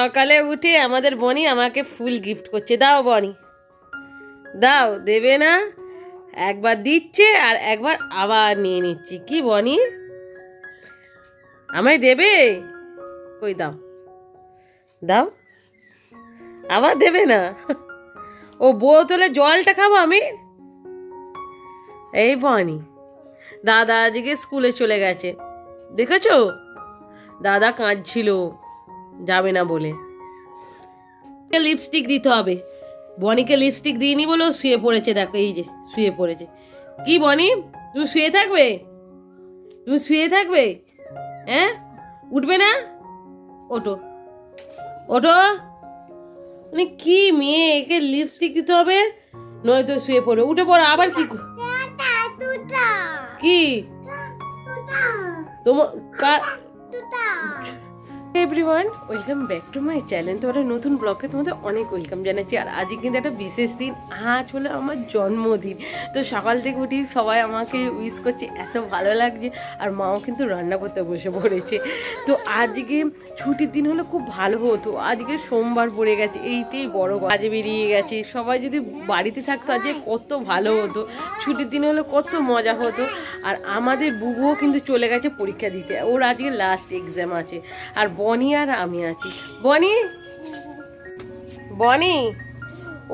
সকালে উঠে আমাদের বনি আমাকে ফুল গিফট করছে। দাও বনি, দাও। দেবে না, একবার দিচ্ছে আর একবার আবার নিয়ে নিচ্ছে। কি বনি, আমায় দেবে? কই দাও, দাও। আবার দেবে না। ও বোতলে জলটা খাবো আমি? এই বনি, দাদা আজকে স্কুলে চলে গেছে, দেখেছো? দাদা কাঁদছিল যাবে না বলে। লিপস্টিক দিতে হবে। বনিকে লিপস্টিক দিইনি বলে শুয়ে পড়েছে। দেখো, এই যে শুয়ে পড়েছে। কি বনি, তুমি শুয়ে থাকবে? তুমি শুয়ে থাকবে? হ্যাঁ, উঠবে না? ওঠো, ওঠো। মানে কি মেয়ে, একে লিপস্টিক দিতে হবে, নয়তো শুয়ে পড়ো। উঠে পড়ো। আবার কি কি তোমার everyone, welcome back to my channel. তোমার নতুন ব্লগে তোমাদের অনেক ওয়েলকাম জানাচ্ছি। আর আজকে কিন্তু একটা বিশেষ দিন, আজ হলো আমার জন্মদিন। তো সকাল থেকে উঠি সবাই আমাকে উইশ করছে, এত ভালো লাগছে। আর মাও কিন্তু রান্না করতে বসে পড়েছে। তো আজকে ছুটির দিন হলে খুব ভালো হতো। আজকে সোমবার পড়ে গেছে, এইটাই বড় কাজে বেরিয়ে গেছে। সবাই যদি বাড়িতে থাকতো আজকে কত ভালো হতো। ছুটির দিন হলে কত মজা হতো। আর আমাদের বুবুও কিন্তু চলে গেছে পরীক্ষা দিতে, ওর আজকে লাস্ট এক্সাম আছে। আর বনি আর আমি আছি। বনি, বনি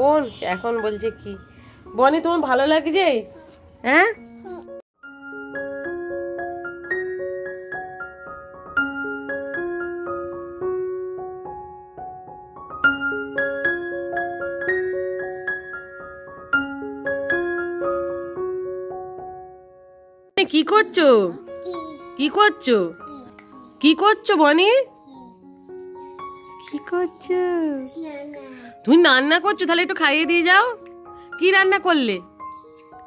ও এখন বলছে কি, বনি তোমার ভালো লাগছে? হ্যাঁ, কি করছো? কি করছো? কি করছো বনি? কি করছো? তুমি রান্না করছো? তাহলে একটু খাইয়ে দিয়ে যাও। কি রান্না করলে?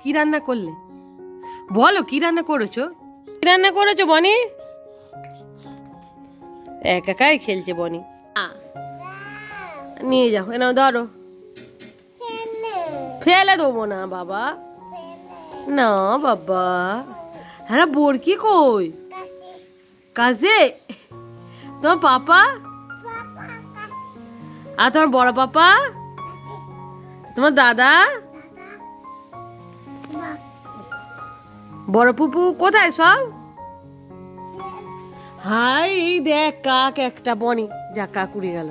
কি রান্না করলে বলো? কি রান্না করেছো? কি রান্না করেছো বনি? একাই খেলছে বনি। নিয়ে যাও, এনাও ধরো। ফেলে দেবো না বাবা, না বাবা। হ্যাঁ, বরকি কই? কাজে? তোমার পাপা আর তোমার বড় পাপা, তোমার দাদা, বড় পুপু কোথায় সব? হাই, এই দেখ কাক একটা। বনি যা, কাক উড়ে গেল।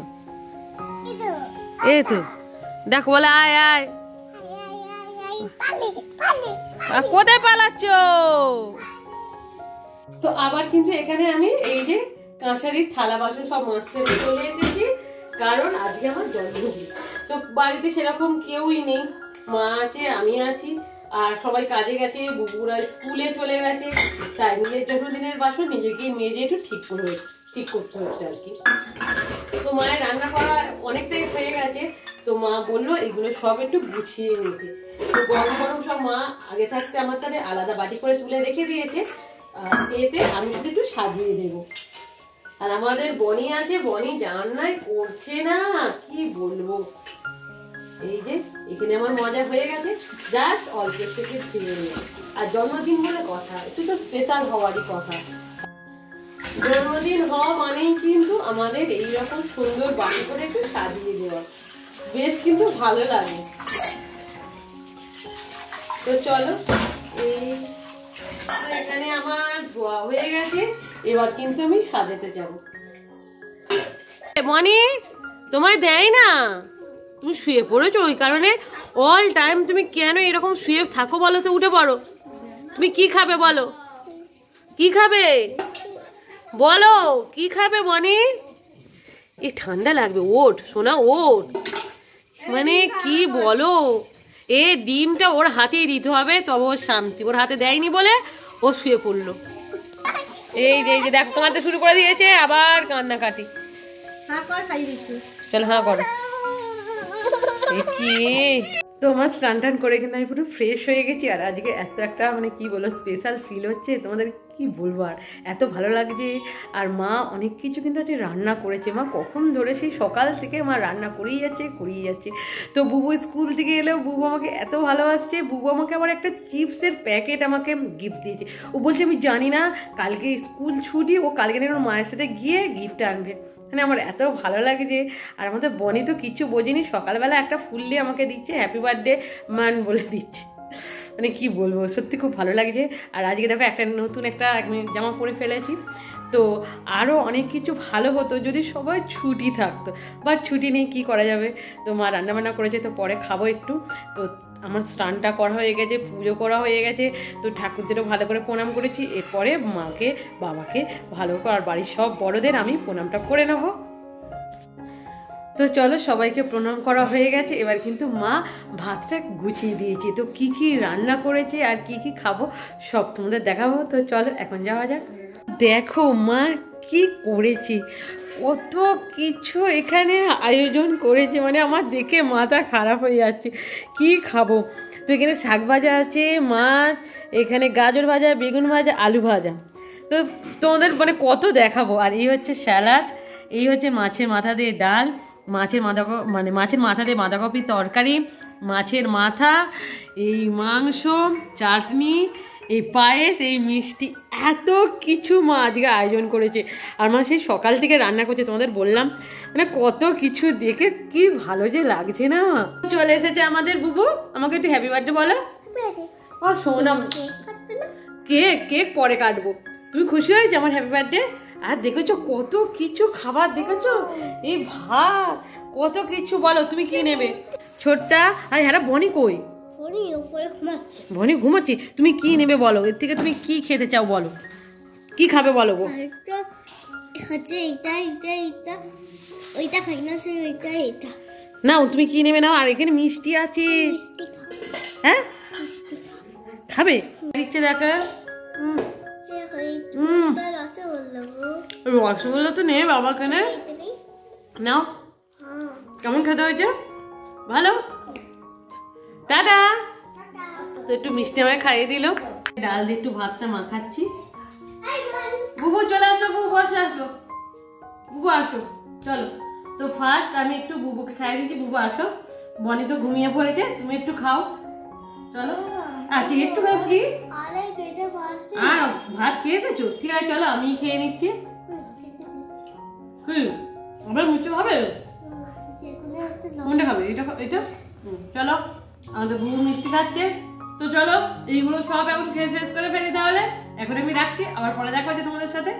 এই তো দেখো, বলে আয় আয়। কোথায় পালাচ্ছ? তো আবার কিন্তু এখানে আমি এই যে কাঁসারির থালা বাসন সব মাজতে চলে এসেছি, কারণ আজকে আমার জন্মদিন। তো বাড়িতে সেরকম কেউই নেই, মা আছে, আমি আছি, আর সবাই কাজে গেছে, বুবুরা স্কুলে চলে গেছে। তাই নিজের জন্মদিনের বাসন নিজেকে মেজে একটু ঠিক করতে হচ্ছে আর কি। তো মায়ের রান্না করা অনেকটাই হয়ে গেছে, তো মা বললো এগুলো সব একটু গুছিয়ে নিতে। তো গরম গরম সব মা আগে থাকতে আমার তাহলে আলাদা বাটি করে তুলে রেখে দিয়েছে। আর এতে আমি শুধু একটু সাজিয়ে দেবো। আর আমাদের বনি আছে, বনি রান্নাই করছে না, কি বলবো। এই যে এখানে আমার মজা হয়ে গেছে, জাস্ট অল্প থেকে ফিরে নিয়ে। আর জন্মদিন বলে কথা, একটু তো স্পেশাল হওয়ারই কথা। জন্মদিন হওয়া মানেই কিন্তু আমাদের এইরকম সুন্দর বাটি করে একটু সাজিয়ে দেওয়া, বেশ কিন্তু ভালো লাগে। তো চলো, এখানে আমার ধোয়া হয়ে গেছে, এবার কিন্তু আমি সাজাতে যাবো। মনি তোমায় দেয় না, তুমি শুয়ে পড়েছো, ওই কারণে অল টাইম তুমি কেন এরকম শুয়ে থাকো বলো তো? উঠে পড়ো। তুমি কি খাবে বলো? কি খাবে বলো? কি খাবে বনি? এ ঠান্ডা লাগবে, ওঠ সোনা ওঠ। মানে কি বলো, এ ডিমটা ওর হাতেই দিতে হবে, তবে ওর শান্তি। ওর হাতে দেয়নি বলে ও শুয়ে পড়লো। এই যে দেখো, তোমার শুরু করে দিয়েছে আবার কান্নাকাটি। চল হ্যাঁ করো। তোমার স্নান টান করে কিন্তু আমি পুরো ফ্রেশ হয়ে গেছি। আর আজকে এত একটা মানে কি বলো স্পেশাল ফিল হচ্ছে, তোমাদের কি কি বলবো আর, এত ভালো লাগছে। আর মা অনেক কিছু কিন্তু আজকে রান্না করেছে, মা কখন ধরে সেই সকাল থেকে মা রান্না করেই যাচ্ছে। তো বুবু স্কুল থেকে এলেও বুবু আমাকে এত ভালোবাসছে, বুবু আমাকে আবার একটা চিপসের প্যাকেট আমাকে গিফট দিয়েছে। ও বলছে আমি জানি না কালকে স্কুল ছুটি, ও কালকে নাকি ওর মায়ের সাথে গিয়ে গিফট আনবে। মানে আমার এত ভালো লাগছে। আর আমাদের বনি তো কিচ্ছু বোঝেনি, সকালবেলা একটা ফুল দিয়ে আমাকে দিচ্ছে, হ্যাপি বার্থডে মান বলে দিচ্ছে। মানে কি বলবো, সত্যি খুব ভালো লাগছে। আর আজকে দেখো একটা নতুন একটা জামা পরে ফেলেছি। তো আরও অনেক কিছু ভালো হতো যদি সবাই ছুটি থাকতো, বা ছুটি নেই, কি করা যাবে। তো মা রান্নাবান্না করেছে, তো পরে খাবো একটু। তো আমার স্নানটা করা হয়ে গেছে, পুজো করা হয়ে গেছে, তো ঠাকুরদেরও ভালো করে প্রণাম করেছি। এরপরে মাকে বাবাকে ভালো করে আর বাড়ির সব বড়দের আমি প্রণামটা করে নেবো। তো চলো, সবাইকে প্রণাম করা হয়ে গেছে। এবার কিন্তু মা ভাতটা গুছিয়ে দিয়েছে, তো কি কি রান্না করেছে আর কি কি খাবো সব তোমাদের দেখাবো। তো চলো এখন যাওয়া যাক। দেখো মা কি করেছে, কত কিছু এখানে আয়োজন করেছে, মানে আমার দেখে মাথা খারাপ হয়ে যাচ্ছে। কি খাবো, তো এখানে শাক ভাজা আছে, মাছ, এখানে গাজর ভাজা, বেগুন ভাজা, আলু ভাজা। তো তোমাদের মানে কত দেখাবো। আর এই হচ্ছে স্যালাড, এই হচ্ছে মাছের মাথা দিয়ে ডাল, মাছের মাথা দিয়ে বাঁধাকপির তরকারি, মাছের মাথা, এই মাংস, চাটনি, এই পায়েস, এই মিষ্টি, এত কিছু মা আজকে আয়োজন করেছে। আর মা সেই সকাল থেকে রান্না করছে, তোমাদের বললাম, মানে কত কিছু দেখে কি ভালো যে লাগছে না। চলে এসেছে আমাদের বুবু, আমাকে একটু হ্যাপি বার্থডে বলো। শোনাম, কেক পরে কাটবো। তুমি খুশি হয়েছো আমার হ্যাপি বার্থডে? আর দেখেছো কত কিছু খাবার, দেখেছো এই ভাত, কত কিছু। বলো তুমি কি নেবে? ছোট্টা, আর হ্যাঁ বনি কই? বনি ঘুমাচ্ছে। তুমি কি নেবে বলো, এর থেকে তুমি কি খেতে চাও বলো, কি খাবে বলো গো? নাও তুমি কি নেবে নাও। আর এখানে মিষ্টি আছে, হ্যাঁ খাবে? ইচ্ছে দেখা। রসগোল্লা তো নেই বাবা, কেন নাও। কেমন খেতে হয়েছে? ভালো, টাটা। তো একটু মিষ্টি আমাকে খাইয়ে দিল, ডাল দিয়ে একটু ভাতটা মাখাচ্ছি। বুবু চলে আসো, বুবু বসে আসো, বুবু আসো চলো। তো ফার্স্ট আমি একটু বুবুকে খাইয়ে দিচ্ছি। বুবু আসো, বনি তো ঘুমিয়ে পড়েছে, তুমি একটু খাও চলো। আচ্ছা একটু খাও কি? আর ভাত খেয়ে গেছো? ঠিক আছে চলো আমি খেয়ে নিচ্ছি। কি আবার মুচে হবে? কোনটা খাবে? এটা এটা চলো, আমাদের বুবু মিষ্টি খাচ্ছে। তো চলো এইগুলো সব এখন খেয়ে শেষ করে ফেলি তাহলে। এখন আমি রাখছি, আবার পরে দেখা হচ্ছে তোমাদের সাথে।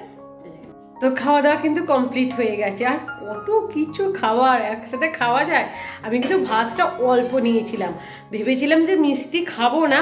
তো খাওয়া দাওয়া কিন্তু কমপ্লিট হয়ে গেছে। আর কত কিছু খাবার একসাথে খাওয়া যায়। আমি কিন্তু ভাতটা অল্প নিয়েছিলাম, ভেবেছিলাম যে মিষ্টি খাবো না,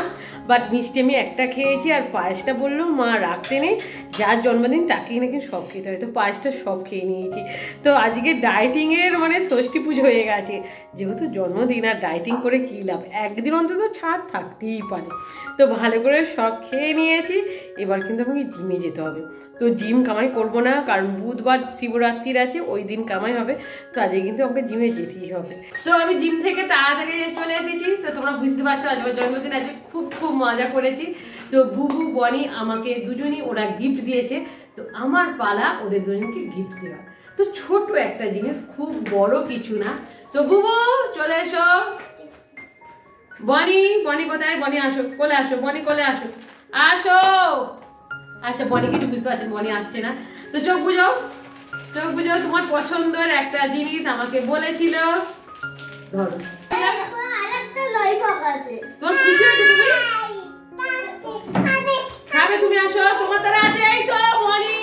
বাট মিষ্টি আমি একটা খেয়েছি। আর পায়েসটা বললো মা রাখতে নেই, যার জন্মদিন তাকেই নাকি সব খেতে হয়, তো পায়েসটা সব খেয়ে নিয়েছি। তো আজকে ডায়েটিংয়ের মানে ষষ্ঠী পুজো হয়ে গেছে, যেহেতু জন্মদিন আর ডায়েটিং করে কী লাভ, একদিন অন্তত ছাড় থাকতেই পারে। তো ভালো করে সব খেয়ে নিয়েছি। এবার কিন্তু আমাকে জিমে যেতে হবে। তো জিম কামাই করবো না, কারণ বুধবার শিবরাত্রির আছে, ওই দিন কামাই হবে। তো আজকে কিন্তু আমাকে জিমে যেতেই হবে। তো আমি জিম থেকে তাড়াতাড়ি চলে এসেছি। তো তোমরা বুঝতে পারছো আজ আমার জন্মদিন আছে, খুব মজা করেছি। তো বুবু বনি আমাকে দুজনই ওরা গিফট দিয়েছে, তো আমার পালা ওদের দুজনকে গিফট দেওয়া। তো ছোট একটা জিনিস, খুব বড় কিছু না। তো বুবু চলে এসো। বনি কোথায়? বনি আসো, কোলে আসো, বনি কোলে আসো, আসো। আচ্ছা বনি কিছু বুঝতে পারছেন, বনি আসছে না। তো চোখ বুঝাও, তোমার পছন্দের একটা জিনিস আমাকে বলেছিল। ধরো, তোমার খুশি হয়েছে? তুমি খাবে? তুমি আসো, তোমার তারা আছে। এই তো বনি,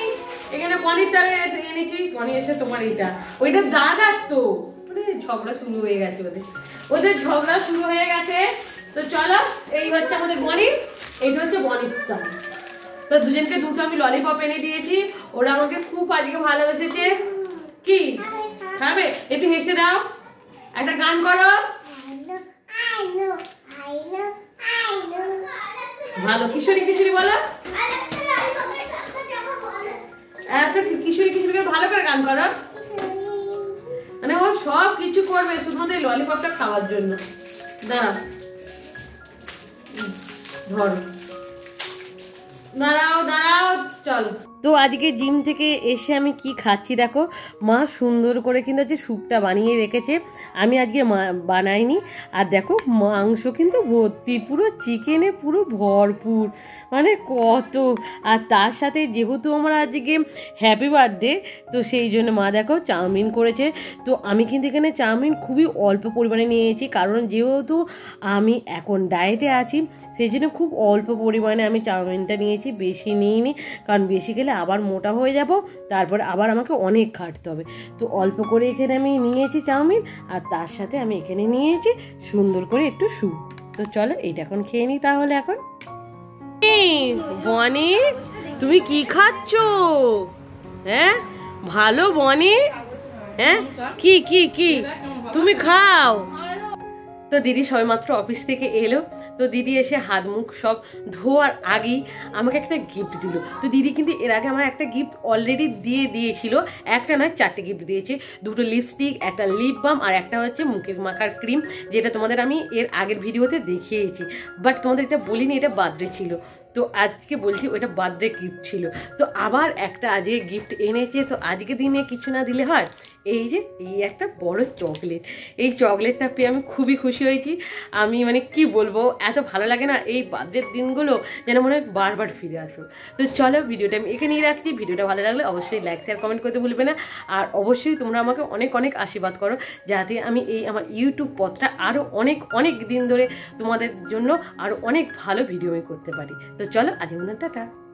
এখানে বনির তারা এনেছি। বনি এসে তোমার এইটা, ওইটা দাদার। তো ঝগড়া শুরু হয়ে গেছে ওদের ঝগড়া শুরু হয়ে গেছে। তো চলো, এই হচ্ছে আমাদের বনি, এইটা হচ্ছে বনির তারা। তো দুজনকে দুটো আমি ললিপপ এনে দিয়েছি, ওরা আমাকে খুব আজকে ভালোবেসেছে। কি খাবে? একটু হেসে দাও, একটা গান করো। ভালো কিশোরী বলো, এত কিশোরী ভালো করে গান করো। মানে ও সব কিছু করবে শুধুমাত্র এই ললিপপটা খাওয়ার জন্য। দাঁড়াও, ধরো, দাঁড়াও দাঁড়াও, চলো। তো আজকে জিম থেকে এসে আমি কি খাচ্ছি দেখো, মা সুন্দর করে কিন্তু যে স্যুপটা বানিয়ে রেখেছে, আমি আজকে বানাইনি। আর দেখো মাংস কিন্তু ভর্তি, পুরো চিকেনে পুরো ভরপুর, মানে কত। আর তার সাথে যেহেতু আমরা আজকে হ্যাপি বার্থডে, তো সেই জন্য মা দেখো চাউমিন করেছে। তো আমি কিন্তু এখানে চাউমিন খুবই অল্প পরিমাণে নিয়েছি, কারণ যেহেতু আমি এখন ডায়েটে আছি, সেই জন্য খুব অল্প পরিমাণে আমি চাউমিনটা নিয়েছি, বেশি নিইনি, কারণ বেশি খেলে আবার মোটা হয়ে যাব, তারপরে আবার আমাকে অনেক খাটতে হবে। তো অল্প করে এখানে আমি নিয়েছি চাউমিন, আর তার সাথে আমি এখানে নিয়েছি সুন্দর করে একটু স্যুপ। তো চলো এইটা এখন খেয়ে নিই তাহলে। এখন বনি, তুমি কি খাচ্ছ? হ্যাঁ ভালো বনি, হ্যাঁ কি কি কি তুমি খাও? তো দিদি সবেমাত্র অফিস থেকে এলো, তো দিদি এসে হাত মুখ সব ধোয়ার আগেই আমাকে একটা গিফট দিল। তো দিদি কিন্তু এর আগে আমার একটা গিফট অলরেডি দিয়েছিল, একটা নয় 4টে গিফট দিয়েছে, 2টো লিপস্টিক, একটা লিপ বাম, আর একটা হচ্ছে মুখের মাখার ক্রিম, যেটা তোমাদের আমি এর আগের ভিডিওতে দেখিয়েছি, বাট তোমাদের এটা বলিনি, এটা বার্থডে ছিল। তো আজকে বলছি ওটা বার্থডে গিফট ছিল। তো আবার একটা আজকে গিফট এনেছে, তো আজকে দিনে কিছু না দিলে হয়। এই যে এই একটা বড় চকলেট, এই চকলেটটা পেয়ে আমি খুবই খুশি হয়েছি। আমি মানে কি বলবো, এত ভালো লাগে না এই বার্থডের দিনগুলো, যেন মনে হয় বারবার ফিরে আসো। তো চলো ভিডিওটা আমি এখানেই রাখছি। ভিডিওটা ভালো লাগলে অবশ্যই লাইক শেয়ার কমেন্ট করতে ভুলবে না, আর অবশ্যই তোমরা আমাকে অনেক অনেক আশীর্বাদ করো, যাতে আমি এই আমার ইউটিউব পথটা আরও অনেক অনেক দিন ধরে তোমাদের জন্য আরও অনেক ভালো ভিডিও আমি করতে পারি। তো চলো আজকের মতন টাটা।